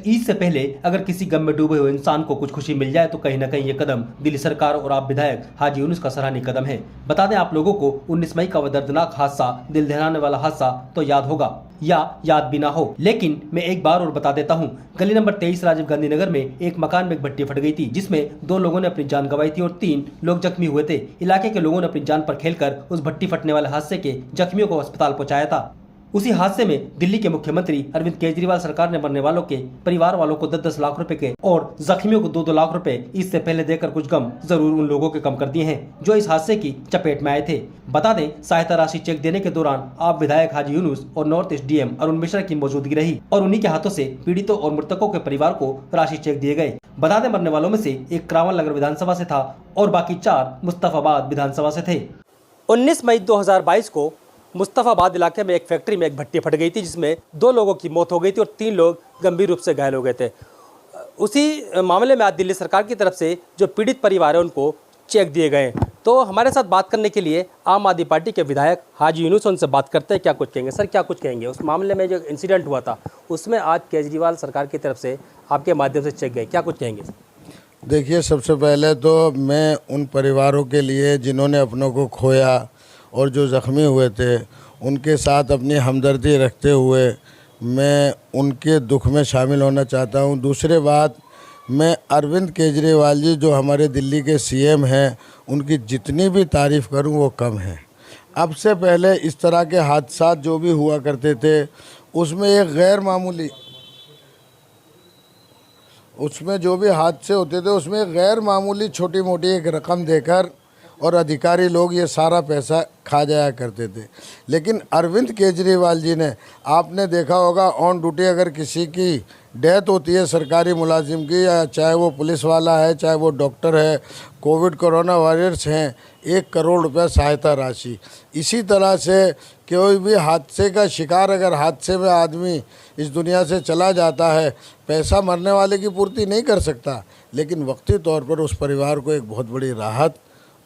ईद से पहले अगर किसी गम में डूबे हुए इंसान को कुछ खुशी मिल जाए तो कहीं न कहीं ये कदम दिल्ली सरकार और आप विधायक हाजी यूनुस का सराहनीय कदम है। बता दें आप लोगों को 19 मई का वह दर्दनाक हादसा, दिल दहलाने वाला हादसा तो याद होगा या याद भी ना हो, लेकिन मैं एक बार और बता देता हूँ। गली नंबर 23 राजीव गांधी नगर में एक मकान में एक भट्टी फट गई थी, जिसमें 2 लोगों ने अपनी जान गंवाई थी और 3 लोग जख्मी हुए थे। इलाके के लोगों ने अपनी जान पर खेलकर उस भट्टी फटने वाले हादसे के जख्मियों को अस्पताल पहुंचाया था। उसी हादसे में दिल्ली के मुख्यमंत्री अरविंद केजरीवाल सरकार ने मरने वालों के परिवार वालों को 10-10 लाख रुपए के और जख्मियों को 2-2 लाख रुपए इससे पहले देकर कुछ गम जरूर उन लोगों के कम कर दिए हैं जो इस हादसे की चपेट में आए थे। बता दें, सहायता राशि चेक देने के दौरान आप विधायक हाजी यूनुस और north east DM Arun Mishra की मौजूदगी रही और उन्हीं के हाथों से पीड़ितों और मृतकों के परिवार को राशि चेक दिए गए। बता दें, मरने वालों में से एक क्रावल नगर विधानसभा से था और बाकी 4 मुस्तफाबाद विधानसभा से थे। 19 मई 2022 को मुस्तफाबाद इलाके में एक फैक्ट्री में एक भट्टी फट गई थी, जिसमें 2 लोगों की मौत हो गई थी और 3 लोग गंभीर रूप से घायल हो गए थे। उसी मामले में आज दिल्ली सरकार की तरफ से जो पीड़ित परिवार है उनको चेक दिए गए। तो हमारे साथ बात करने के लिए आम आदमी पार्टी के विधायक हाजी यूनुस, उनसे बात करते हैं क्या कुछ कहेंगे। सर, क्या कुछ कहेंगे उस मामले में जो इंसिडेंट हुआ था उसमें आज केजरीवाल सरकार की तरफ से आपके माध्यम से चेक गए, क्या कुछ कहेंगे? देखिए, सबसे पहले तो मैं उन परिवारों के लिए जिन्होंने अपनों को खोया और जो ज़ख्मी हुए थे उनके साथ अपनी हमदर्दी रखते हुए मैं उनके दुख में शामिल होना चाहता हूं। दूसरी बात, मैं अरविंद केजरीवाल जी जो हमारे दिल्ली के सीएम हैं उनकी जितनी भी तारीफ़ करूं वो कम है। अब से पहले इस तरह के हादसा जो भी हुआ करते थे उसमें जो भी हादसे होते थे उसमें गैर मामूली छोटी मोटी एक रकम देकर और अधिकारी लोग ये सारा पैसा खा जाया करते थे। लेकिन अरविंद केजरीवाल जी ने, आपने देखा होगा, ऑन ड्यूटी अगर किसी की डेथ होती है सरकारी मुलाजिम की, या चाहे वो पुलिस वाला है चाहे वो डॉक्टर है, कोविड कोरोना वॉरियर्स हैं, 1 करोड़ रुपया सहायता राशि। इसी तरह से कोई भी हादसे का शिकार अगर हादसे में आदमी इस दुनिया से चला जाता है, पैसा मरने वाले की पूर्ति नहीं कर सकता, लेकिन वक्ती तौर पर उस परिवार को एक बहुत बड़ी राहत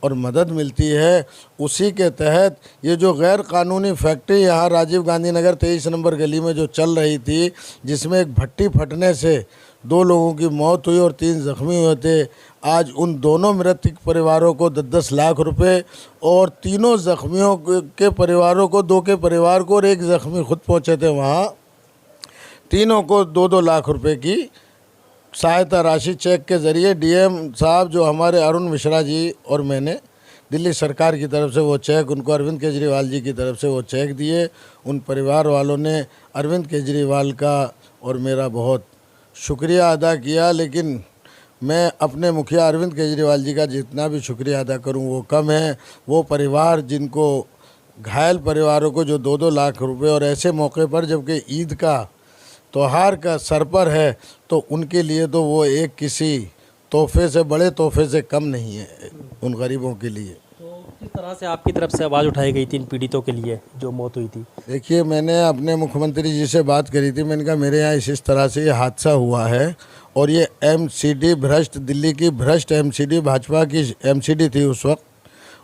और मदद मिलती है। उसी के तहत ये जो गैर कानूनी फैक्ट्री यहाँ राजीव गांधी नगर 23 नंबर गली में जो चल रही थी, जिसमें एक भट्टी फटने से 2 लोगों की मौत हुई और 3 जख्मी हुए थे, आज उन दोनों मृतक परिवारों को 10-10 लाख रुपए और तीनों जख्मियों के परिवारों को, 2 के परिवार को और 1 जख्मी खुद पहुँचे थे वहाँ, तीनों को 2-2 लाख रुपये की सहायता राशि चेक के ज़रिए डीएम साहब जो हमारे अरुण मिश्रा जी और मैंने दिल्ली सरकार की तरफ से वो चेक उनको अरविंद केजरीवाल जी की तरफ से वो चेक दिए। उन परिवार वालों ने अरविंद केजरीवाल का और मेरा बहुत शुक्रिया अदा किया, लेकिन मैं अपने मुखिया अरविंद केजरीवाल जी का जितना भी शुक्रिया अदा करूं वो कम है। वो परिवार जिनको घायल परिवारों को जो 2-2 लाख रुपए और ऐसे मौके पर जबकि ईद का त्योहार का सर पर है, तो उनके लिए तो वो एक किसी तोहफे से, बड़े तोहफे से कम नहीं है उन गरीबों के लिए। तो किस तरह से आपकी तरफ से आवाज़ उठाई गई थी इन पीड़ितों के लिए जो मौत हुई थी? देखिए, मैंने अपने मुख्यमंत्री जी से बात करी थी। मैंने कहा मेरे यहाँ इस तरह से ये हादसा हुआ है और ये एमसीडी भ्रष्ट, दिल्ली की भ्रष्ट एमसीडी, भाजपा की एमसीडी थी उस वक्त,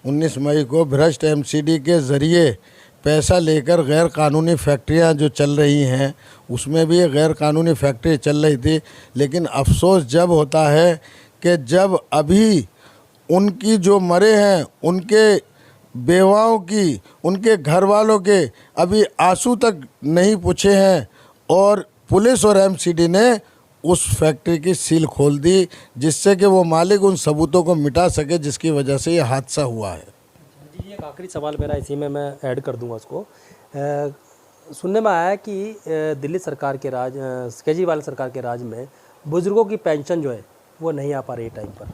19 मई को भ्रष्ट एमसीडी के ज़रिए पैसा लेकर गैर कानूनी फैक्ट्रियां जो चल रही हैं, उसमें भी गैर कानूनी फैक्ट्री चल रही थी। लेकिन अफसोस जब होता है कि जब अभी उनकी जो मरे हैं उनके बेवाओं की, उनके घर वालों के अभी आंसू तक नहीं पूछे हैं और पुलिस और एमसीडी ने उस फैक्ट्री की सील खोल दी, जिससे कि वो मालिक उन सबूतों को मिटा सके जिसकी वजह से ये हादसा हुआ है। जी, एक आखिरी सवाल मेरा, इसी में मैं ऐड कर दूंगा उसको। सुनने में आया कि दिल्ली सरकार के राज, केजरीवाल सरकार के राज में बुजुर्गों की पेंशन जो है वो नहीं आ पा रही टाइम पर।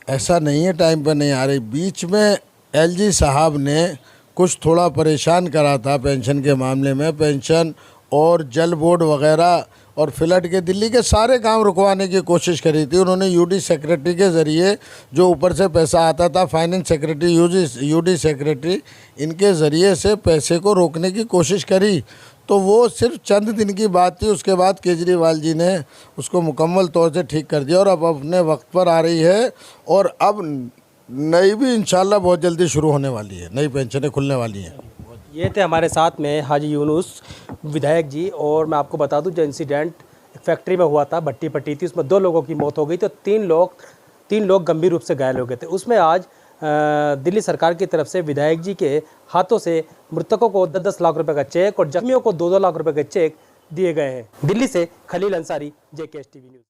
ऐसा नहीं है टाइम पर नहीं आ रही। बीच में एलजी साहब ने कुछ थोड़ा परेशान करा था पेंशन के मामले में, पेंशन और जल बोर्ड वगैरह और फ्लड के दिल्ली के सारे काम रुकवाने की कोशिश करी थी। उन्होंने यूडी सेक्रेटरी के ज़रिए जो ऊपर से पैसा आता था, फाइनेंस सेक्रेटरी, यूडी सेक्रेटरी, इनके ज़रिए से पैसे को रोकने की कोशिश करी, तो वो सिर्फ चंद दिन की बात थी। उसके बाद केजरीवाल जी ने उसको मुकम्मल तौर से ठीक कर दिया और अब अपने वक्त पर आ रही है और अब नई भी इंशाल्लाह बहुत जल्दी शुरू होने वाली है, नई पेंशनें खुलने वाली हैं। ये थे हमारे साथ में हाजी यूनुस विधायक जी। और मैं आपको बता दूं, जो इंसिडेंट फैक्ट्री में हुआ था, भट्टी पट्टी थी, उसमें 2 लोगों की मौत हो गई, तो 3 लोग गंभीर रूप से घायल हो गए थे। उसमें आज दिल्ली सरकार की तरफ से विधायक जी के हाथों से मृतकों को 10-10 लाख रुपए का चेक और जख्मियों को 2-2 लाख रुपए के चेक दिए गए हैं। दिल्ली से Khalil Ansari, JKS TV news.